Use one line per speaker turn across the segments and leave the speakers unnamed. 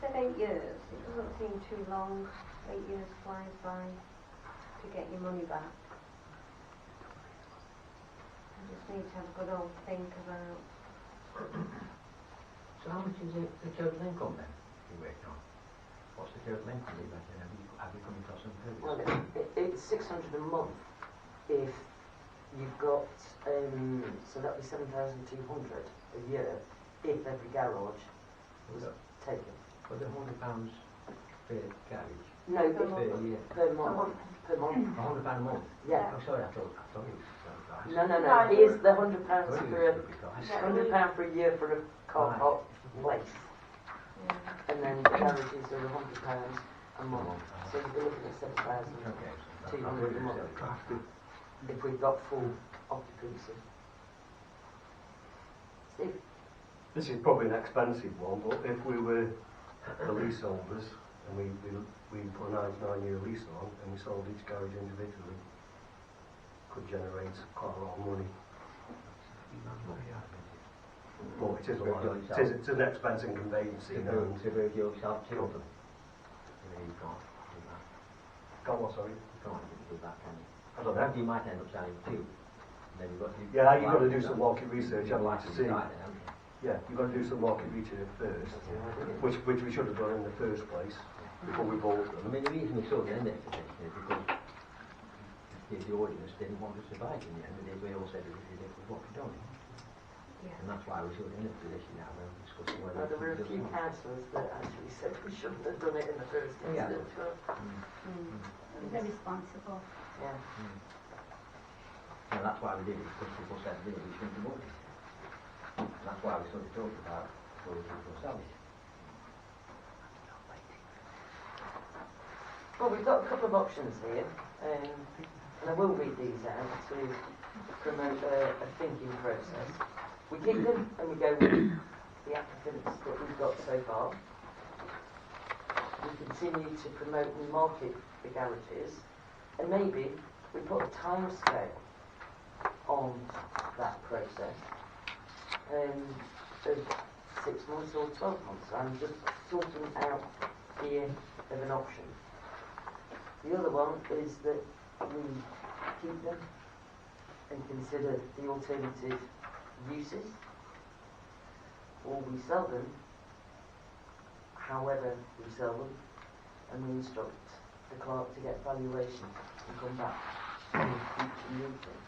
said 8 years. It doesn't seem too long. 8 years flies by to get your money back. You just need to have a good old think about.
So how much is it, the total income then you work on? What's the total income you reckon? Have you come across some figures?
Well, it's 600 a month if you've got, so that'd be 7,200 a year if every garage was taken.
Was it £100 per garage?
No,
Per year?
per month. Per month.
£100 a month?
Yeah.
Oh, sorry, I thought it was
No. Here's the £100 for a year for a car park place.
Yeah.
And then the garages are £100 a month. So you'd be looking at 7,200 a month if we've got full occupancy. Steve?
This is probably an expensive one, but if we were the leaseholders and we put a 9-year lease on and we sold each garage individually, could generate quite a lot of money. Well, it is a lot. It's an expense in conveyancing.
To work yourself two of them. You can't do that.
Got what, sorry?
You can't do that, can you?
I don't know.
You might end up selling two. And then you've got to
you've got to do some market research, haven't you, to see.
Right then, haven't you?
Yeah, you've got to do some market research first, which we should have done in the first place before we bought them.
I mean, the reason we sold in this position is because the audience didn't want to survive in the end. We all said it was ridiculous what we're doing.
Yeah.
And that's why we're sort of in this position now. We're discussing whether
There were a few councillors that actually said we shouldn't have done it in the first instance.
They're responsible.
Yeah.
And that's why we did it, because people said really we shouldn't have done it. And that's why we sort of talked about whether people were selling.
Well, we've got a couple of options here, and I will read these out to promote a thinking process. We keep them and we go with the applicants that we've got so far. We continue to promote and market the garages, and maybe we put a time scale on that process of 6 months or 12 months. I'm just sorting out here of an option. The other one is that we keep them and consider the alternative uses, or we sell them however we sell them, and we instruct the clerk to get valuation and come back to each meeting.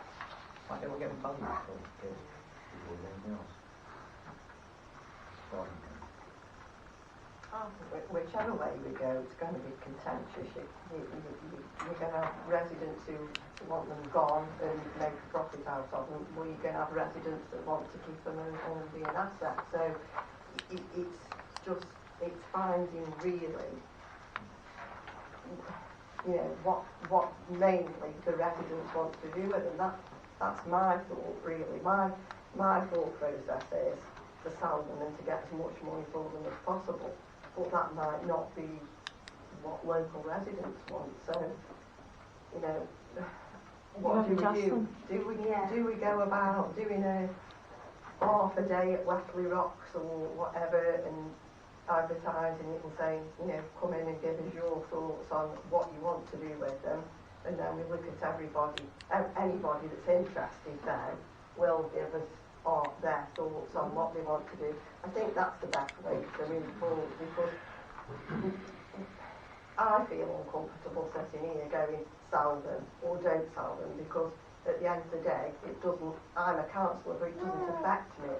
Why don't we get value for people with anything else?
Whichever way we go, it's going to be contentious. You're going to have residents who want them gone and make a profit out of them, or you're going to have residents that want to keep them and be an asset. So it's finding really, what mainly the residents want to do with them. That's my thought really. My thought process is to sell them and to get as much money for them as possible. But that might not be what local residents want. So, what do we do? Do we go about doing a half a day at Wesley Rocks or whatever and advertising it and saying, come in and give us your thoughts on what you want to do with them, and then we look at anybody that's interested then will give us their thoughts on what they want to do. I think that's the best way to move forward, because I feel uncomfortable sitting here going sell them or don't sell them, because at the end of the day I'm a councillor, but it doesn't affect me,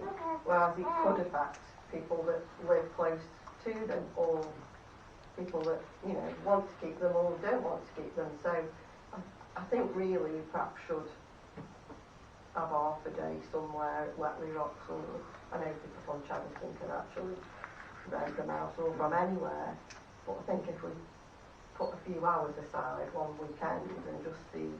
whereas it could affect people that live close to them, or people that want to keep them or don't want to keep them. So I think really we perhaps should have half a day somewhere at Wetley Rocks, or I know people from Chelmsford can actually rent them out, or from anywhere, but I think if we put a few hours aside one weekend and just see,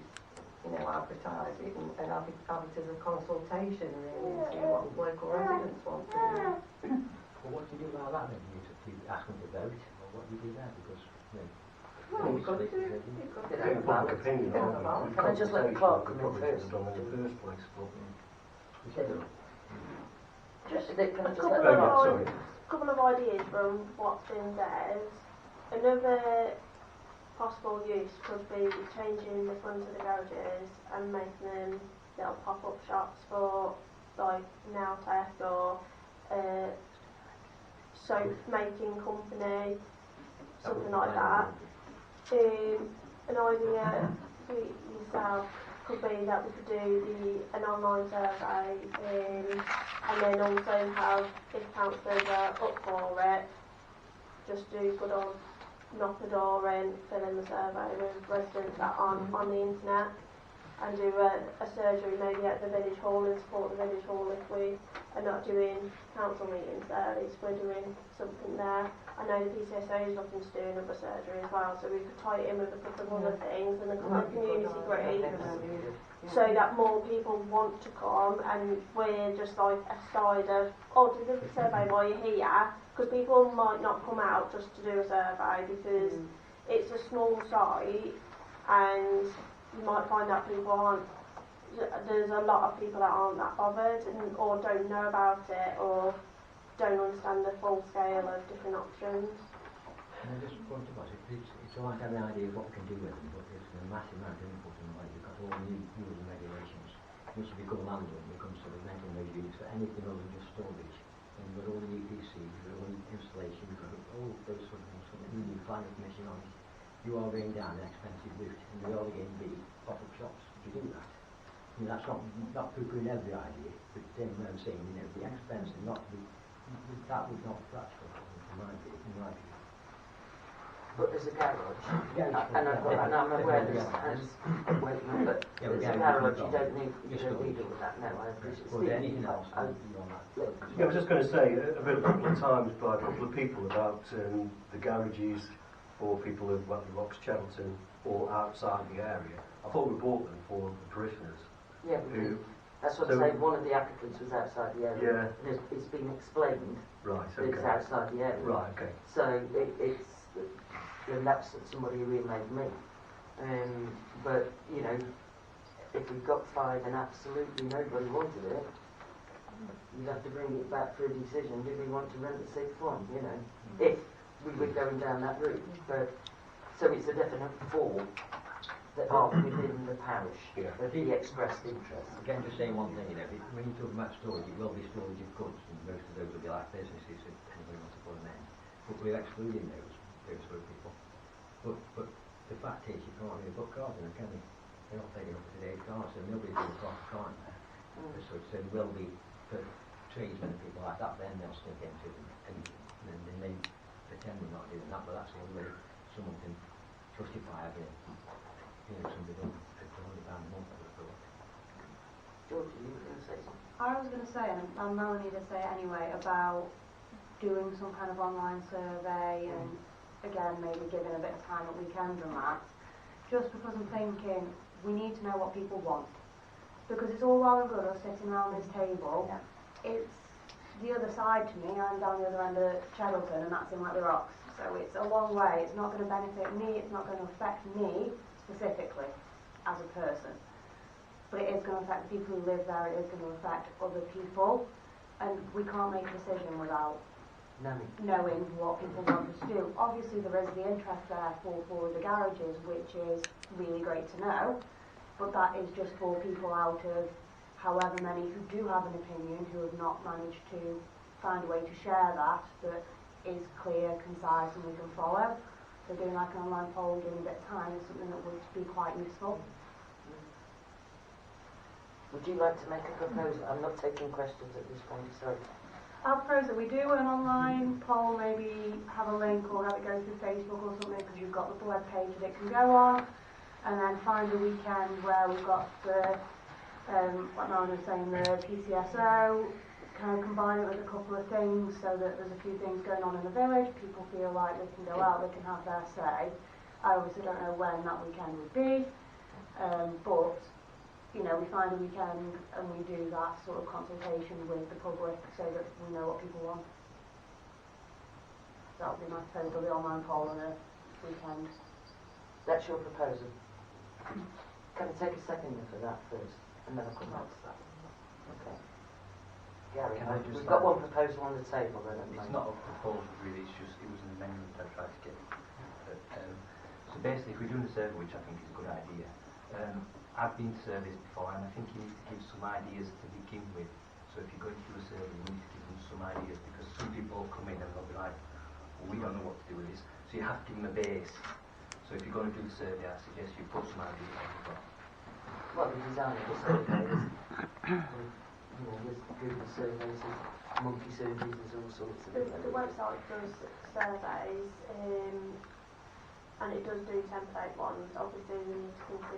advertise it and have it as a consultation really, and see what local residents want to do.
Well, what do you do about that then? Do you ask them to vote, or what do you do there? Because
You could do
Getting public opinion on
Can I just let the clerk come in
probably
first?
should have done in the first place. But
you said
Can I just let the
sorry.
clerk?
couple of ideas from what's been said. Another possible use could be changing the front of the garages and making them little pop-up shops for like nail tech or soap making company, something like that. An idea for yourself could be that we could do an online survey and then also have, if councillors are up for it, just do good old knock the door in, fill in the survey with residents that aren't on the internet and do a surgery maybe at the village hall and support the village hall if we are not doing council meetings there, at least we're doing something there. I know the PCSO is looking to do another surgery as well, so we could tie it in with a couple of other things and a couple of community groups so that more people want to come and we're just like a side of, oh, do the survey while you're here, because people might not come out just to do a survey because it's a small site and you might find that people aren't, there's a lot of people that aren't that bothered and, or don't know about it or don't understand the full scale of different options.
And I just want to ask, it's all right to have an idea of what we can do with them, but there's a massive amount of input in like, you've got all new rules and regulations. Once you become a landlord, it becomes sort of renting those units for anything other than just storage. And you've got all the EPC, you've got all the installation, you've got all those sort of things, you need planning permission on it. You are going down an expensive route, and we are going to be pop-up shops to do that. I mean, that's not poo-pooing every idea, but then I'm saying, you know, the expense and not the, that would not be practical, in my view.
But there's a garage,
Yeah,
and I'm aware there's waiting, but
Yeah,
there's a garage, you don't need all of that, no, I appreciate it.
Or anything else beyond that.
Yeah, I was just going to say, I've heard a couple of times by a couple of people about the garages for people who have Rocks, Cheltenham, or outside the area. I thought we bought them for the parishioners.
Yeah, that's what I'm saying, one of the applicants was outside the area. Yeah. It's been explained
right,
that it's outside the area.
Right, okay.
So and that's somebody who emailed me. But, you know, if we've got 5 and absolutely nobody wanted it, you'd have to bring it back for a decision. Do we want to rent the 6th one, you know, if we were going down that route. But so it's a definite 4 that are within the parish of the expressed interest.
Again, just saying one thing, you know, when you talk about storage, it will be storage of goods, and most of those will be like businesses if anybody wants to put them in. But we're excluding those sort of people. But the fact is, you can't really put cars in them, can you? They're not taking up for today's cars, so nobody's going to park a car in there. So it will be for tradesmen and people like that, then they'll stick into them, and they may pretend they're not doing that, but that's the only way someone can justify having, you know, somebody done for £200 a month.
George, you were going to say something?
I was going to say, and Melanie did say it anyway, about doing some kind of online survey and again maybe giving a bit of time at weekends and that, just because I'm thinking we need to know what people want, because it's all well and good us sitting around this table. It's the other side to me. I'm down the other end of Cheddleton and that's in like the Rocks, so it's a long way. It's not going to benefit me, it's not going to affect me specifically as a person, but it is going to affect the people who live there, it is going to affect other people, and we can't make a decision without knowing what people want us to do. Obviously there is the interest there for the garages, which is really great to know, but that is just for people out of however many who do have an opinion, who have not managed to find a way to share that is clear, concise and we can follow. So doing like an online poll, giving a bit of time is something that would be quite useful.
Would you like to make a proposal? I'm not taking questions at this point, sorry.
I'll propose that we do an online poll, maybe have a link or have it go through Facebook or something, because you've got the web page that it can go on, and then find a weekend where we've got the, like Melanie was saying, the PCSO, kind of combine it with a couple of things so that there's a few things going on in the village, people feel like they can go out, they can have their say. I obviously don't know when that weekend would be, but you know, we find a weekend and we do that sort of consultation with the public so that we know what people want. That would be my proposal, the online poll and a weekend.
That's your proposal. Can I take a second for that first? And then I'll come back to that. Okay. Gary,
Can I just
we've got
add-
one proposal on the table then. at the
It's
moment.
not a proposal really, it's just, it was an amendment I tried to get. But, so basically, if we're doing a survey, which I think is a good idea, I've been to surveys before, and I think you need to give some ideas to begin with. So if you're going to do a survey, you need to give them some ideas, because some people come in and they'll be like, well, we don't know what to do with this. So you have to give them a base. So if you're going to do the survey, I suggest you put some ideas on the top.
Well, the design of the survey is, you know, there's Google surveys, there's monkey surveys, there's all sorts of
The website does surveys, and it does do template ones. Obviously, we need to consider